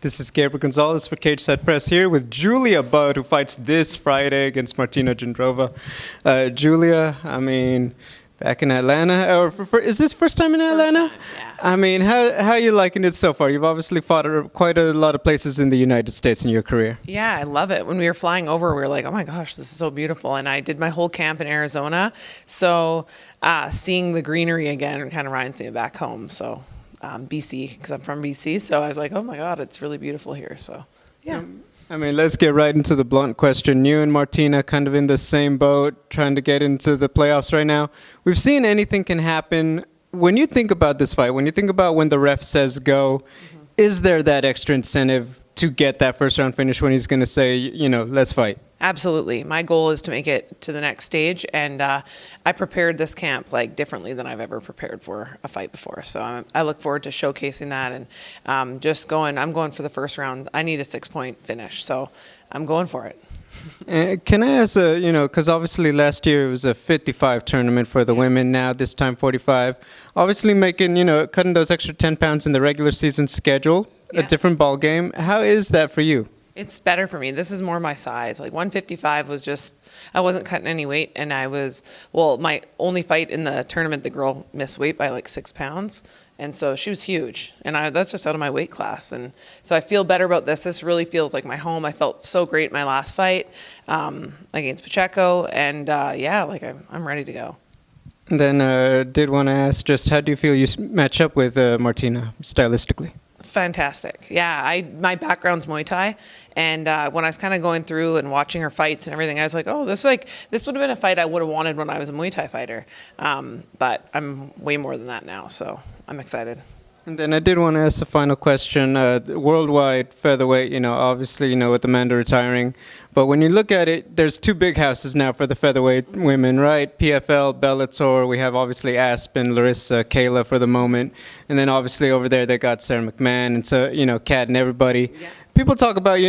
This is Gabriel Gonzalez for Cage Side Press here with Julia Budd, who fights this Friday against Martina Jindrova. Julia, I mean, back in Atlanta, or is this first time in Atlanta? First time, yeah. I mean, how are you liking it so far? You've obviously fought quite a lot of places in the United States in your career. Yeah, I love it. When we were flying over, we were like, oh my gosh, this is so beautiful. And I did my whole camp in Arizona. So seeing the greenery again kind of reminds me back home. So BC, because I'm from BC. So I was like, oh my God, it's really beautiful here. So yeah. I mean, let's get right into the blunt question. You and Martina kind of in the same boat, trying to get into the playoffs right now. We've seen anything can happen. When you think about this fight, when you think about when the ref says go, is there that extra incentive to get that first round finish when he's going to say, you know, let's fight? Absolutely. My goal is to make it to the next stage. And I prepared this camp like differently than I've ever prepared for a fight before. So I look forward to showcasing that and I'm going for the first round. I need a 6-point finish. So I'm going for it. Can I ask, because obviously last year it was a 55 tournament for the women, now this time 45. Obviously making, cutting those extra 10 pounds in the regular season schedule, a different ball game. How is that for you? It's better for me. This is more my size. Like 155 was just, I wasn't cutting any weight and my only fight in the tournament, the girl missed weight by like 6 pounds. And so she was huge and that's just out of my weight class. And so I feel better about this. This really feels like my home. I felt so great in my last fight against Pacheco and I'm ready to go. And then did want to ask just how do you feel you match up with Martina stylistically? Fantastic. Yeah, my background's Muay Thai, and when I was kind of going through and watching her fights and everything, I was like, oh, this would have been a fight I would have wanted when I was a Muay Thai fighter. But I'm way more than that now, so I'm excited. And then I did want to ask a final question. Worldwide featherweight, obviously, with Amanda retiring. But when you look at it, there's two big houses now for the featherweight women, right? PFL, Bellator. We have obviously Aspen, Larissa, Kayla for the moment. And then obviously over there they got Sarah McMahon and so, Kat and everybody. Yeah. People talk about,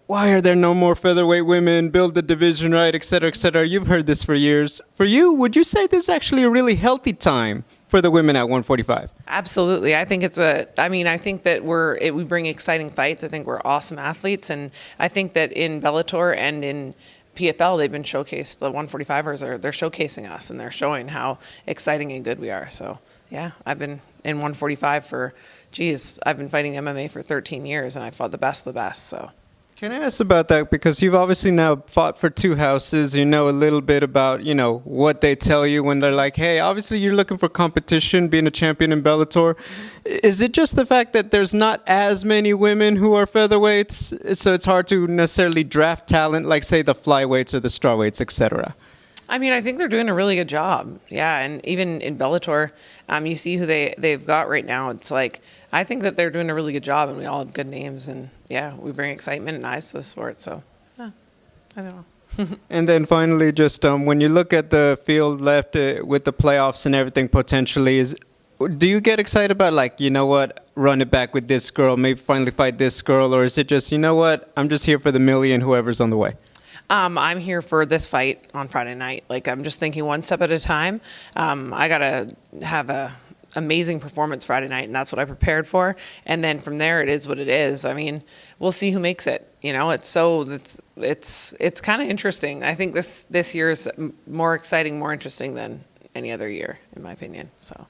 why are there no more featherweight women? Build the division right, et cetera, et cetera. You've heard this for years. For you, would you say this is actually a really healthy time for the women at 145? Absolutely. I think I think that we bring exciting fights. I think we're awesome athletes. And I think that in Bellator and in PFL, they've been showcased. The 145ers they're showcasing us and they're showing how exciting and good we are. So yeah, I've been in 145 I've been fighting MMA for 13 years and I fought the best of the best. So. Can I ask about that? Because you've obviously now fought for two houses. You know a little bit about, what they tell you when they're like, hey, obviously you're looking for competition, being a champion in Bellator. Is it just the fact that there's not as many women who are featherweights, so it's hard to necessarily draft talent like, say, the flyweights or the strawweights, etc.? I think they're doing a really good job. Yeah, and even in Bellator, you see who they've got right now. It's like, I think that they're doing a really good job, and we all have good names, and yeah, we bring excitement and eyes to the sport. So, I don't know. And then finally, just when you look at the field left with the playoffs and everything potentially, do you get excited about like, run it back with this girl, maybe finally fight this girl, or is it just, I'm just here for the million, whoever's on the way? I'm here for this fight on Friday night. Like, I'm just thinking one step at a time. I got to have a amazing performance Friday night, and that's what I prepared for. And then from there, it is what it is. I mean, we'll see who makes it. It's kind of interesting. I think this year is more exciting, more interesting than any other year, in my opinion. So.